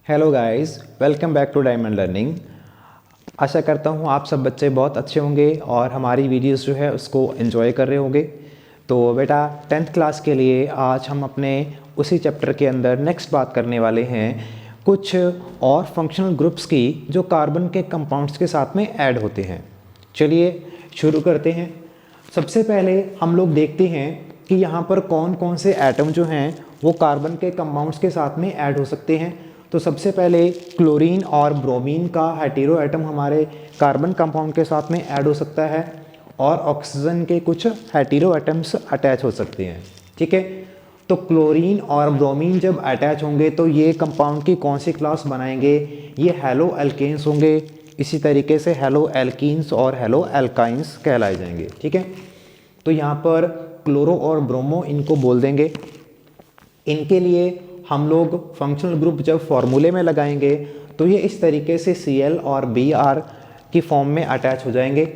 Hello guys, welcome back to Diamond Learning. आशा करता हूँ आप सब बच्चे बहुत अच्छे होंगे और हमारी वीडियोस जो है उसको एंजॉय कर रहे होंगे। तो बेटा 10th क्लास के लिए आज हम अपने उसी चैप्टर के अंदर नेक्स्ट बात करने वाले हैं कुछ और फंक्शनल ग्रुप्स की जो कार्बन के कंपाउंड्स के साथ में ऐड होते हैं। चलिए शुरू करते हैं। सबसे पहले हम लोग देखते हैं कि यहाँ पर कौन कौन से एटम जो हैं वो कार्बन के कंपाउंड्स के साथ में ऐड हो सकते हैं। तो सबसे पहले क्लोरीन और ब्रोमीन का हेटेरो एटम हमारे कार्बन कंपाउंड के साथ में ऐड हो सकता है और ऑक्सीजन के कुछ हेटेरो एटम्स अटैच हो सकते हैं। ठीक है, तो क्लोरीन और ब्रोमीन जब अटैच होंगे तो ये कंपाउंड की कौन सी क्लास बनाएंगे? ये हेलो एल्केन्स होंगे। इसी तरीके से हेलो एल्कीन्स और हेलो एल्काइंस कहलाए जाएंगे। ठीक है, तो यहाँ पर क्लोरो और ब्रोमो इनको बोल देंगे। इनके लिए हम लोग फंक्शनल ग्रुप जब फॉर्मूले में लगाएंगे तो ये इस तरीके से Cl और Br की फॉर्म में अटैच हो जाएंगे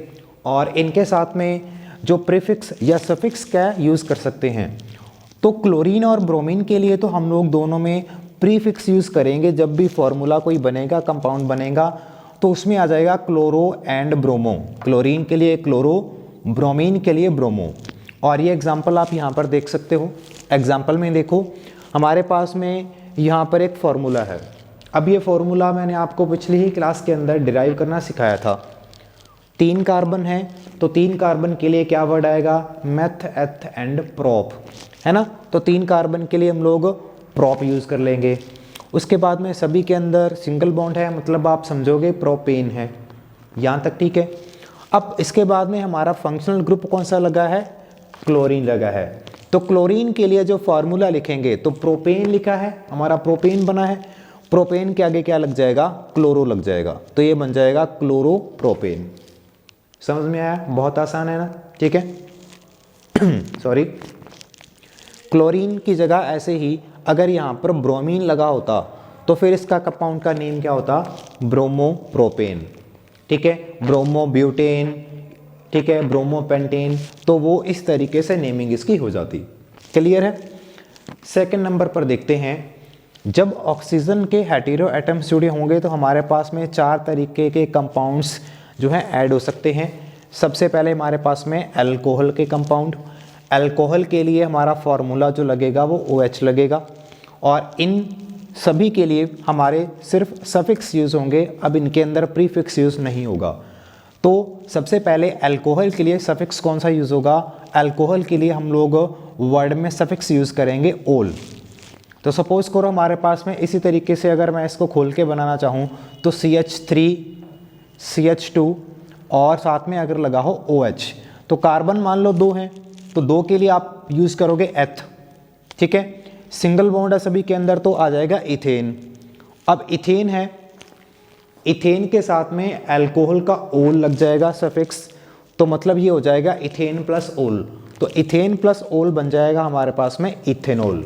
और इनके साथ में जो प्रीफिक्स या सफिक्स का यूज़ कर सकते हैं। तो क्लोरीन और ब्रोमीन के लिए तो हम लोग दोनों में प्रीफिक्स यूज़ करेंगे। जब भी फॉर्मूला कोई बनेगा, कंपाउंड बनेगा, तो उसमें आ जाएगा क्लोरो एंड ब्रोमो। क्लोरीन के लिए क्लोरो, ब्रोमीन के लिए ब्रोमो। और ये एग्जाम्पल आप यहाँ पर देख सकते हो। एग्जाम्पल में देखो, हमारे पास में यहाँ पर एक फॉर्मूला है। अब ये फॉर्मूला मैंने आपको पिछली ही क्लास के अंदर डिराइव करना सिखाया था। 3 कार्बन है तो 3 कार्बन के लिए क्या वर्ड आएगा? मेथ, एथ एंड प्रोप, है ना। तो 3 कार्बन के लिए हम लोग प्रोप यूज़ कर लेंगे। उसके बाद में सभी के अंदर सिंगल बॉन्ड है, मतलब आप समझोगे प्रोपेन है। यहाँ तक ठीक है। अब इसके बाद में हमारा फंक्शनल ग्रुप कौन सा लगा है? क्लोरीन लगा है। तो क्लोरीन के लिए जो फार्मूला लिखेंगे तो प्रोपेन लिखा है, हमारा प्रोपेन बना है। प्रोपेन के आगे क्या लग जाएगा? क्लोरो लग जाएगा। तो ये बन जाएगा क्लोरो प्रोपेन। समझ में आया? बहुत आसान है ना। ठीक है सॉरी, क्लोरीन की जगह ऐसे ही अगर यहाँ पर ब्रोमीन लगा होता तो फिर इसका कंपाउंड का नेम क्या होता? Bromo propane. ठीक है, ब्रोमो ब्यूटेन, ठीक है, ब्रोमो पेंटेन। तो वो इस तरीके से नेमिंग इसकी हो जाती। क्लियर है। सेकंड नंबर पर देखते हैं, जब ऑक्सीजन के हेटेरो एटम्स जुड़े होंगे तो हमारे पास में 4 तरीके के कंपाउंड्स जो हैं ऐड हो सकते हैं। सबसे पहले हमारे पास में अल्कोहल के कंपाउंड। अल्कोहल के लिए हमारा फॉर्मूला जो लगेगा वो OH लगेगा और इन सभी के लिए हमारे सिर्फ सफिक्स यूज़ होंगे। अब इनके अंदर प्रीफिक्स यूज़ नहीं होगा। तो सबसे पहले अल्कोहल के लिए सफिक्स कौन सा यूज़ होगा? अल्कोहल के लिए हम लोग वर्ड में सफिक्स यूज़ करेंगे ओल। तो सपोज़ करो हमारे पास में इसी तरीके से अगर मैं इसको खोल के बनाना चाहूँ तो CH3, CH2 और साथ में अगर लगा हो OH, तो कार्बन मान लो 2 हैं तो 2 के लिए आप यूज़ करोगे एथ। ठीक है, सिंगल बॉन्ड है सभी के अंदर तो आ जाएगा इथेन। अब इथेन है, इथेन के साथ में अल्कोहल का ओल लग जाएगा सफिक्स, तो मतलब ये हो जाएगा इथेन प्लस ओल। तो इथेन प्लस ओल बन जाएगा हमारे पास में इथेनॉल।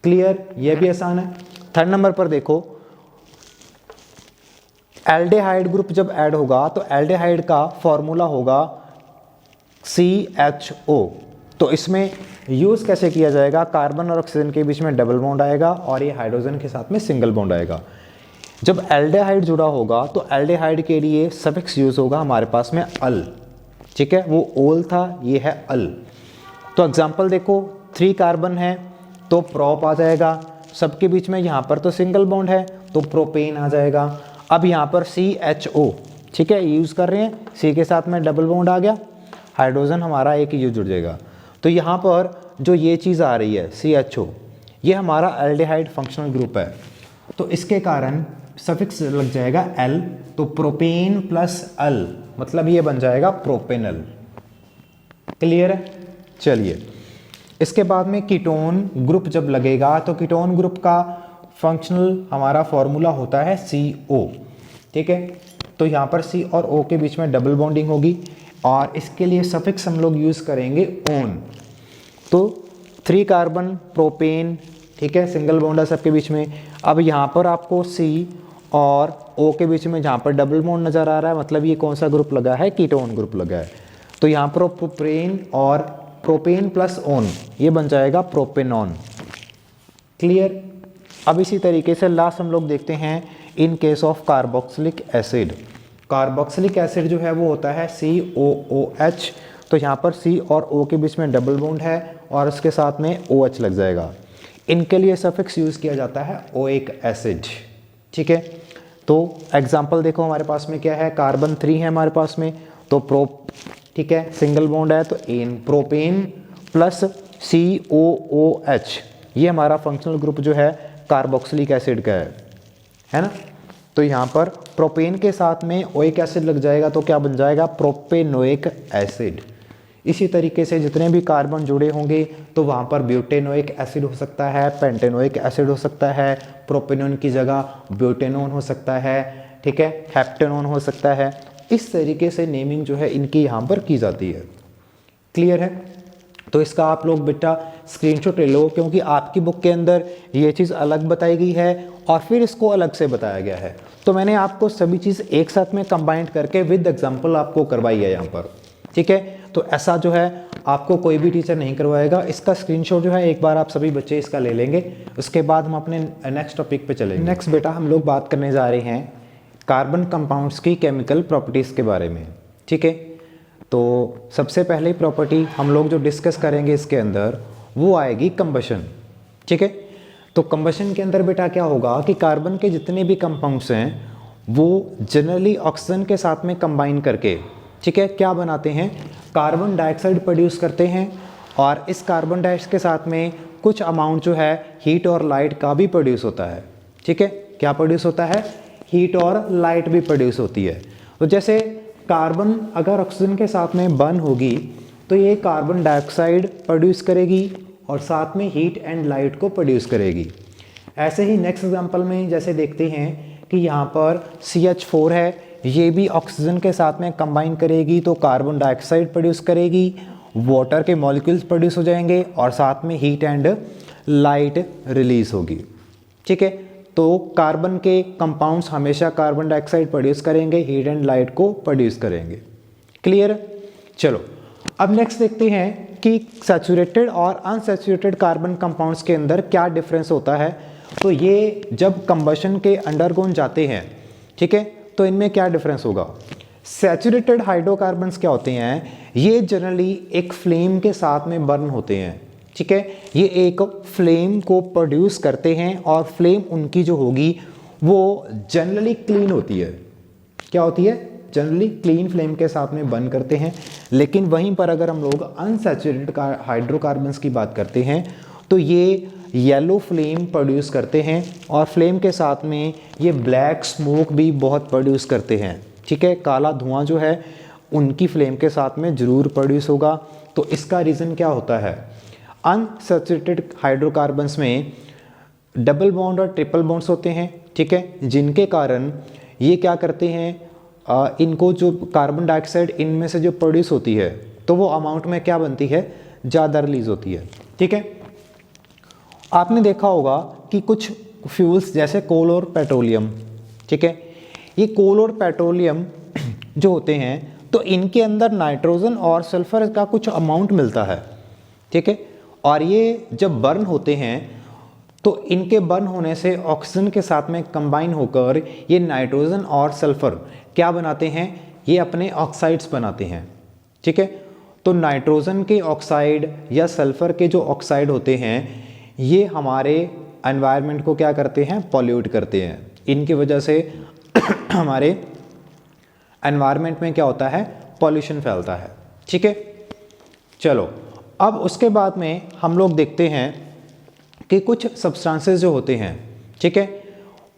क्लियर, ये भी आसान है। थर्ड नंबर पर देखो, एल्डेहाइड ग्रुप जब ऐड होगा तो एल्डेहाइड का फॉर्मूला होगा CHO। तो इसमें यूज़ कैसे किया जाएगा? कार्बन और ऑक्सीजन के बीच में डबल बॉन्ड आएगा और ये हाइड्रोजन के साथ में सिंगल बॉन्ड आएगा। जब एल्डेहाइड जुड़ा होगा तो एल्डेहाइड के लिए सफिक्स यूज़ होगा हमारे पास में अल। ठीक है, वो ओल था, ये है अल। तो एग्जांपल देखो, 3 कार्बन है तो प्रोप आ जाएगा। सबके बीच में यहाँ पर तो सिंगल बॉन्ड है तो प्रोपेन आ जाएगा। अब यहाँ पर CHO, ठीक है, यूज़ कर रहे हैं, C के साथ में डबल बॉन्ड आ गया, हाइड्रोजन हमारा एक ही जुड़ जाएगा। तो यहाँ पर जो ये चीज़ आ रही है CHO, ये हमारा एल्डेहाइड फंक्शनल ग्रुप है। तो इसके कारण सफिक्स लग जाएगा L, तो प्रोपेन प्लस अल मतलब ये बन जाएगा प्रोपेनल। क्लियर है। चलिए, इसके बाद में कीटोन ग्रुप जब लगेगा तो कीटोन ग्रुप का फंक्शनल हमारा फॉर्मूला होता है CO। ठीक है, तो यहाँ पर C और O के बीच में डबल बॉन्डिंग होगी और इसके लिए सफिक्स हम लोग यूज़ करेंगे ओन। तो 3 कार्बन प्रोपेन, ठीक है, सिंगल बॉन्ड है सबके बीच में। अब यहाँ पर आपको C और O के बीच में जहाँ पर डबल बॉन्ड नज़र आ रहा है, मतलब ये कौन सा ग्रुप लगा है? कीटोन ग्रुप लगा है। तो यहाँ पर प्रोपेन और प्रोपेन प्लस ओन, ये बन जाएगा प्रोपेनॉन। क्लियर। अब इसी तरीके से लास्ट हम लोग देखते हैं in case of carboxylic acid. Carboxylic acid जो है वो होता है COOH, तो यहाँ पर C और O के बीच में डबल बॉन्ड है और उसके साथ में OH लग जाएगा। इनके लिए सफिक्स यूज़ किया जाता है ओइक एसिड। ठीक है, तो एग्जांपल देखो हमारे पास में क्या है, कार्बन 3 है हमारे पास में, तो प्रोप, ठीक है, सिंगल बॉन्ड है तो एन, प्रोपेन प्लस COOH, ये हमारा फंक्शनल ग्रुप जो है कार्बोक्सिलिक एसिड का है ना। तो यहाँ पर प्रोपेन के साथ में ओइक एसिड लग जाएगा तो क्या बन जाएगा, प्रोपेनोइक एसिड। इसी तरीके से जितने भी कार्बन जुड़े होंगे तो वहाँ पर ब्यूटेनोइक एसिड हो सकता है, पेंटेनोइक एसिड हो सकता है, प्रोपेनोन की जगह ब्यूटेनोन हो सकता है, ठीक है, हेप्टेनोन हो सकता है। इस तरीके से नेमिंग जो है इनकी यहाँ पर की जाती है। क्लियर है? तो इसका आप लोग बेटा स्क्रीनशॉट ले लो, क्योंकि आपकी बुक के अंदर ये चीज़ अलग बताई गई है और फिर इसको अलग से बताया गया है। तो मैंने आपको सभी चीज़ एक साथ में कंबाइंड करके विद एग्जांपल आपको करवाई है यहाँ पर। ठीक है, तो ऐसा जो है आपको कोई भी टीचर नहीं करवाएगा। इसका स्क्रीनशॉट जो है एक बार आप सभी बच्चे इसका ले लेंगे, उसके बाद हम अपने नेक्स्ट टॉपिक पे चलेंगे। नेक्स्ट बेटा हम लोग बात करने जा रहे हैं कार्बन कंपाउंड्स की केमिकल प्रॉपर्टीज़ के बारे में। ठीक है, तो सबसे पहले प्रॉपर्टी हम लोग जो डिस्कस करेंगे इसके अंदर वो आएगी कंबशन। ठीक है, तो कंबशन के अंदर बेटा क्या होगा कि कार्बन के जितने भी कंपाउंड्स हैं वो जनरली ऑक्सीजन के साथ में कंबाइन करके, ठीक है, क्या बनाते हैं, कार्बन डाइऑक्साइड प्रोड्यूस करते हैं। और इस कार्बन डाइऑक्साइड के साथ में कुछ अमाउंट जो है हीट और लाइट का भी प्रोड्यूस होता है। ठीक है, क्या प्रोड्यूस होता है, हीट और लाइट भी प्रोड्यूस होती है। तो जैसे कार्बन अगर ऑक्सीजन के साथ में बर्न होगी तो ये कार्बन डाइऑक्साइड प्रोड्यूस करेगी और साथ में हीट एंड लाइट को प्रोड्यूस करेगी। ऐसे ही नेक्स्ट एग्जांपल में जैसे देखते हैं कि यहाँ पर CH4 है, ये भी ऑक्सीजन के साथ में कंबाइन करेगी तो कार्बन डाइऑक्साइड प्रोड्यूस करेगी, वाटर के मॉलिक्यूल्स प्रोड्यूस हो जाएंगे और साथ में हीट एंड लाइट रिलीज होगी। ठीक है, तो कार्बन के कंपाउंड्स हमेशा कार्बन डाइऑक्साइड प्रोड्यूस करेंगे, हीट एंड लाइट को प्रोड्यूस करेंगे। क्लियर? चलो अब नेक्स्ट देखते हैं कि सैचुरेटेड और अनसैचुरेटेड कार्बन कंपाउंड्स के अंदर क्या डिफरेंस होता है। तो ये जब कंबशन के अंडरगोन जाते हैं, ठीक है, तो इनमें क्या डिफरेंस होगा। सैचुरेटेड हाइड्रोकार्बन्स क्या होते हैं, ये जनरली एक फ्लेम के साथ में बर्न होते हैं। ठीक है, ये एक फ्लेम को प्रोड्यूस करते हैं और फ्लेम उनकी जो होगी वो जनरली क्लीन होती है। क्या होती है, जनरली क्लीन फ्लेम के साथ में बर्न करते हैं। लेकिन वहीं पर अगर हम लोग अनसैचुरेटेड हाइड्रोकार्बन्स की बात करते हैं तो ये येलो फ्लेम प्रोड्यूस करते हैं और फ्लेम के साथ में ये ब्लैक स्मोक भी बहुत प्रोड्यूस करते हैं। ठीक है, काला धुआं जो है उनकी फ्लेम के साथ में ज़रूर प्रोड्यूस होगा। तो इसका रीज़न क्या होता है, अनसैचुरेटेड हाइड्रोकार्बन्स में डबल बॉन्ड और ट्रिपल बॉन्ड्स होते हैं। ठीक है, जिनके कारण ये क्या करते हैं, इनको जो कार्बन डाइऑक्साइड इनमें से जो प्रोड्यूस होती है तो वो अमाउंट में क्या बनती है, ज़्यादा रिलीज होती है। ठीक है, आपने देखा होगा कि कुछ फ्यूल्स जैसे कोल और पेट्रोलियम, ठीक है, ये कोल और पेट्रोलियम जो होते हैं तो इनके अंदर नाइट्रोजन और सल्फर का कुछ अमाउंट मिलता है। ठीक है, और ये जब बर्न होते हैं तो इनके बर्न होने से ऑक्सीजन के साथ में कंबाइन होकर ये नाइट्रोजन और सल्फर क्या बनाते हैं, ये अपने ऑक्साइड्स बनाते हैं। ठीक है, तो नाइट्रोजन के ऑक्साइड या सल्फर के जो ऑक्साइड होते हैं ये हमारे एनवायरनमेंट को क्या करते हैं, पॉल्यूट करते हैं। इनकी वजह से हमारे एनवायरनमेंट में क्या होता है, पॉल्यूशन फैलता है। ठीक है, चलो अब उसके बाद में हम लोग देखते हैं कि कुछ सब्सटेंसेस जो होते हैं, ठीक है,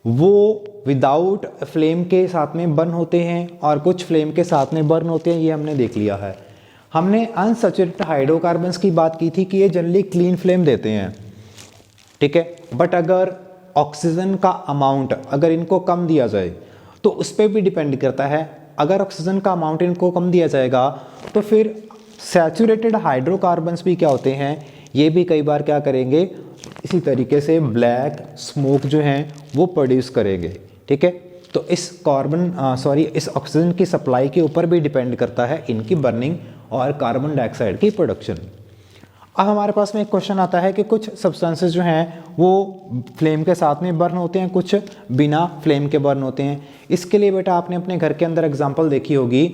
वो विदाउट फ्लेम के साथ में बर्न होते हैं और कुछ फ्लेम के साथ में बर्न होते हैं, ये हमने देख लिया है। हमने अनसैचुरेटेड हाइड्रोकार्बन्स की बात की थी कि ये जनरली क्लीन फ्लेम देते हैं। ठीक है, बट अगर ऑक्सीजन का अमाउंट अगर इनको कम दिया जाए तो उस पर भी डिपेंड करता है। अगर ऑक्सीजन का अमाउंट इनको कम दिया जाएगा तो फिर सैचुरेटेड हाइड्रोकार्बन्स भी क्या होते हैं, ये भी कई बार क्या करेंगे, इसी तरीके से ब्लैक स्मोक जो हैं वो प्रोड्यूस करेंगे। ठीक है, तो इस ऑक्सीजन की सप्लाई के ऊपर भी डिपेंड करता है इनकी बर्निंग और कार्बन डाइऑक्साइड की प्रोडक्शन। अब हमारे पास में एक क्वेश्चन आता है कि कुछ सब्सटेंसेस जो हैं वो फ्लेम के साथ में बर्न होते हैं, कुछ बिना फ्लेम के बर्न होते हैं। इसके लिए बेटा आपने अपने घर के अंदर एग्जांपल देखी होगी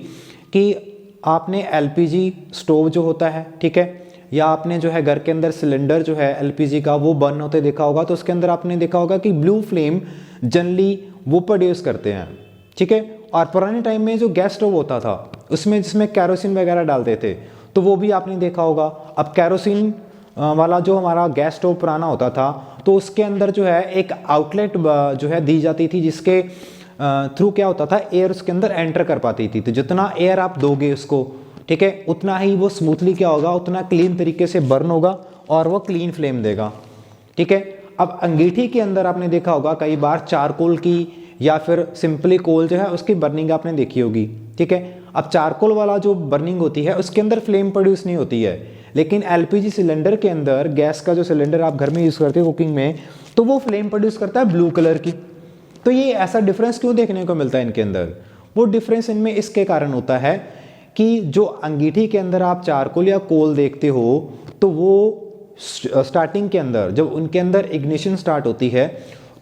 कि आपने एलपीजी स्टोव जो होता है, ठीक है, या आपने जो है घर के अंदर सिलेंडर जो है एलपीजी का वो बर्न होते देखा होगा, तो उसके अंदर आपने देखा होगा कि ब्लू फ्लेम जनरली वो प्रोड्यूस करते हैं, ठीक है। और पुराने टाइम में जो गैस स्टोव होता था उसमें जिसमें कैरोसिन वगैरह डालते थे, तो वो भी आपने देखा होगा। अब कैरोसिन वाला जो हमारा गैस स्टोव पुराना होता था तो उसके अंदर जो है एक आउटलेट जो है दी जाती थी, जिसके थ्रू क्या होता था, एयर उसके अंदर एंटर कर पाती थी। तो जितना एयर आप दोगे उसको, ठीक है, उतना ही वो स्मूथली क्या होगा, उतना क्लीन तरीके से बर्न होगा और वो क्लीन फ्लेम देगा, ठीक है। अब अंगीठी के अंदर आपने देखा होगा कई बार चारकोल की या फिर सिंपली कोल जो है उसकी बर्निंग आपने देखी होगी, ठीक है। अब चारकोल वाला जो बर्निंग होती है उसके अंदर फ्लेम प्रोड्यूस नहीं होती है, लेकिन एलपीजी सिलेंडर के अंदर, गैस का जो सिलेंडर आप घर में यूज़ करते हो कुकिंग में, तो वो फ्लेम प्रोड्यूस करता है ब्लू कलर की। तो ये ऐसा डिफरेंस क्यों देखने को मिलता है इनके अंदर? वो डिफरेंस इनमें इसके कारण होता है कि जो अंगीठी के अंदर आप चारकोल या कोल देखते हो तो वो स्टार्टिंग के अंदर जब उनके अंदर इग्निशन स्टार्ट होती है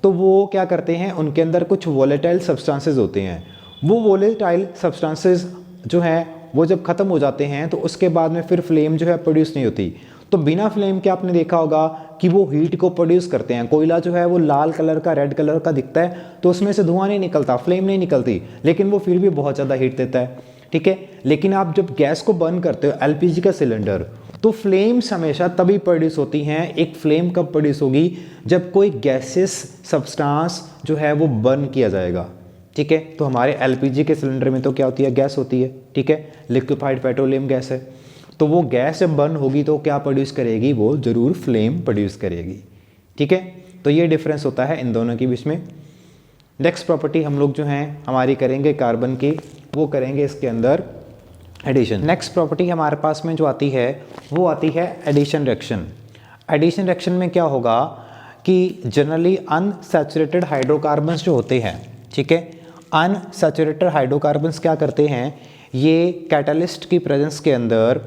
तो वो क्या करते हैं, उनके अंदर कुछ वोलेटाइल सब्सटेंसेस होते हैं। वो वोलेटाइल सब्सटेंसेस जो हैं वो जब ख़त्म हो जाते हैं तो उसके बाद में फिर फ्लेम जो है प्रोड्यूस नहीं होती। तो बिना फ्लेम के आपने देखा होगा कि वो हीट को प्रोड्यूस करते हैं। कोयला जो है वो लाल कलर का, रेड कलर का दिखता है तो उसमें से धुआं नहीं निकलता, फ्लेम नहीं निकलती, लेकिन वो फिर भी बहुत ज़्यादा हीट देता है, ठीक है। लेकिन आप जब गैस को बर्न करते हो एलपीजी का सिलेंडर, तो फ्लेम्स हमेशा तभी प्रोड्यूस होती हैं। एक फ्लेम कब प्रोड्यूस होगी, जब कोई गैसेस सब्सटेंस जो है वो बर्न किया जाएगा, ठीक है। तो हमारे एलपीजी के सिलेंडर में तो क्या होती है, गैस होती है, ठीक है, लिक्विफाइड पेट्रोलियम गैस है। तो वो गैस जब बर्न होगी तो क्या प्रोड्यूस करेगी, वो ज़रूर फ्लेम प्रोड्यूस करेगी, ठीक है। तो ये डिफरेंस होता है इन दोनों के बीच में। नेक्स्ट प्रॉपर्टी हम लोग जो हैं हमारी करेंगे कार्बन की, वो करेंगे इसके अंदर एडिशन। नेक्स्ट प्रॉपर्टी हमारे पास में जो आती है वो आती है एडिशन रिएक्शन। एडिशन रिएक्शन में क्या होगा कि जनरली अनसैचुरेटेड हाइड्रोकार्बन्स जो होते हैं, ठीक है, अनसैचुरेटेड हाइड्रोकार्बन्स क्या करते हैं, ये कैटलिस्ट की प्रेजेंस के अंदर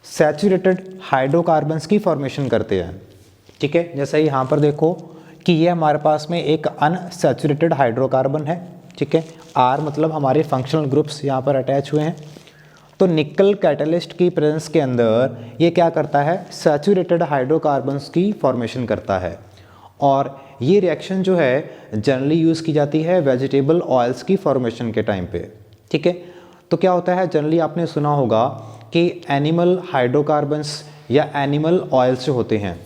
सैचुरेटेड हाइड्रोकार्बन्स की फॉर्मेशन करते हैं, ठीक है। जैसे यहाँ पर देखो कि ये हमारे पास में एक अनसैचुरेटेड हाइड्रोकार्बन है, ठीक है। आर मतलब हमारे फंक्शनल ग्रुप्स यहाँ पर अटैच हुए हैं। तो निकल कैटलिस्ट की प्रेजेंस के अंदर ये क्या करता है, सैचुरेटेड हाइड्रोकार्बन्स की फॉर्मेशन करता है। और ये रिएक्शन जो है जनरली यूज़ की जाती है वेजिटेबल ऑयल्स की फॉर्मेशन के टाइम पे, ठीक है। तो क्या होता है, जनरली आपने सुना होगा कि एनिमल हाइड्रोकार्बन्स या एनिमल ऑयल्स जो होते हैं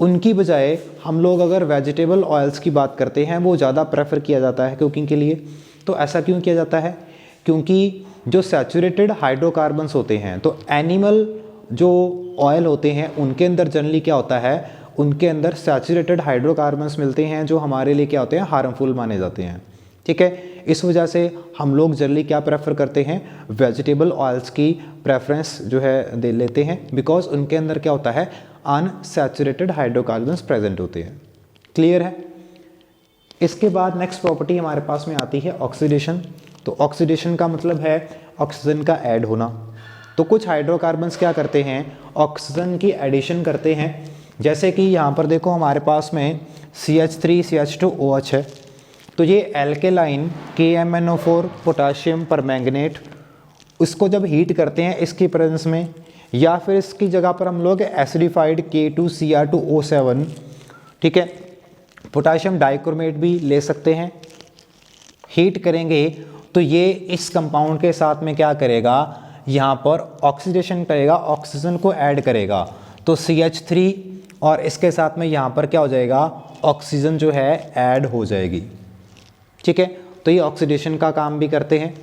उनकी बजाय हम लोग अगर वेजिटेबल ऑयल्स की बात करते हैं वो ज़्यादा प्रेफर किया जाता है कुकिंग के लिए। तो ऐसा क्यों किया जाता है, क्योंकि जो सैचुरेटेड हाइड्रोकार्बन्स होते हैं, तो एनिमल जो ऑयल होते हैं उनके अंदर जनरली क्या होता है, उनके अंदर सैचुरेटेड हाइड्रोकार्बन्स मिलते हैं जो हमारे लिए क्या होते हैं, हार्मफुल माने जाते हैं, ठीक है। इस वजह से हम लोग जनरली क्या प्रेफर करते हैं, वेजिटेबल ऑयल्स की प्रेफरेंस जो है दे लेते हैं, बिकॉज उनके अंदर क्या होता है, अनसैचुरेटेड हाइड्रोकार्बन्स प्रेजेंट होते हैं। क्लियर है। इसके बाद नेक्स्ट प्रॉपर्टी हमारे पास में आती है ऑक्सीडेशन। तो ऑक्सीडेशन का मतलब है ऑक्सीजन का ऐड होना। तो कुछ हाइड्रोकार्बन्स क्या करते हैं, ऑक्सीजन की एडिशन करते हैं। जैसे कि यहाँ पर देखो हमारे पास में CH3 CH2OH है, तो ये एल्केलाइन KMnO4 पोटाशियम परमैंगनेट, उसको जब हीट करते हैं इसकी प्रेजेंस में, या फिर इसकी जगह पर हम लोग एसिडिफाइड K2Cr2O7, ठीक है, पोटाशियम डाइक्रोमेट भी ले सकते हैं। हीट करेंगे तो ये इस कंपाउंड के साथ में क्या करेगा, यहाँ पर ऑक्सीडेशन करेगा, ऑक्सीजन को ऐड करेगा। तो CH3 और इसके साथ में यहाँ पर क्या हो जाएगा, ऑक्सीजन जो है ऐड हो जाएगी, ठीक है। तो ये ऑक्सीडेशन का काम भी करते हैं।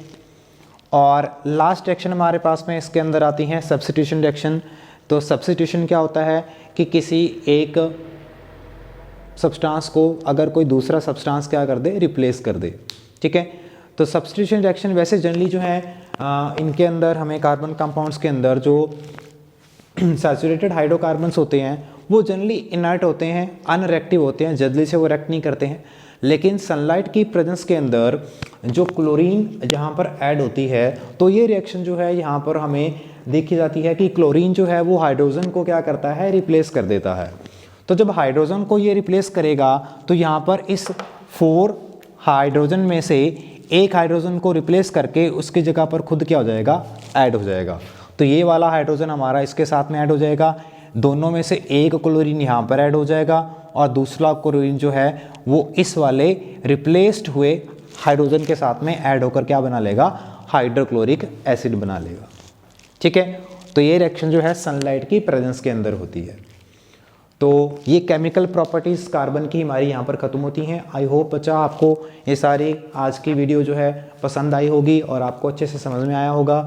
और लास्ट रिएक्शन हमारे पास में इसके अंदर आती हैं सब्स्टिट्यूशन रिएक्शन। तो सब्स्टिट्यूशन क्या होता है कि किसी एक सब्सटेंस को अगर कोई दूसरा सब्सटेंस क्या कर दे, रिप्लेस कर दे, ठीक है। तो सब्स्टिट्यूशन रिएक्शन वैसे जनरली जो है इनके अंदर हमें कार्बन कंपाउंड्स के अंदर जो सैचुरेटेड हाइड्रोकार्बन्स होते हैं वो जनरली इनर्ट होते हैं, अनरिएक्टिव होते हैं, जल्दी से वो रिएक्ट नहीं करते हैं। लेकिन सनलाइट की प्रेजेंस के अंदर जो क्लोरीन यहाँ पर ऐड होती है तो ये रिएक्शन जो है यहाँ पर हमें देखी जाती है कि क्लोरीन जो है वो हाइड्रोजन को क्या करता है, रिप्लेस कर देता है। तो जब हाइड्रोजन को ये रिप्लेस करेगा तो यहाँ पर इस 4 हाइड्रोजन में से एक हाइड्रोजन को रिप्लेस करके उसकी जगह पर खुद क्या हो जाएगा, ऐड हो जाएगा। तो ये वाला हाइड्रोजन हमारा इसके साथ में ऐड हो जाएगा, दोनों में से एक क्लोरीन यहाँ पर ऐड हो जाएगा और दूसरा क्लोरीन जो है वो इस वाले रिप्लेस्ड हुए हाइड्रोजन के साथ में ऐड होकर क्या बना लेगा, हाइड्रोक्लोरिक एसिड बना लेगा। ठीक है, तो ये रिएक्शन जो है सनलाइट की प्रेजेंस के अंदर होती है। तो ये केमिकल प्रॉपर्टीज़ कार्बन की हमारी यहाँ पर ख़त्म होती हैं। आई होप बच्चा आपको ये सारी आज की वीडियो जो है पसंद आई होगी और आपको अच्छे से समझ में आया होगा।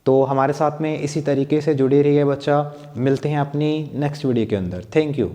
तो हमारे साथ में इसी तरीके से जुड़े रहिए बच्चा, मिलते हैं अपनी नेक्स्ट वीडियो के अंदर। Thank you.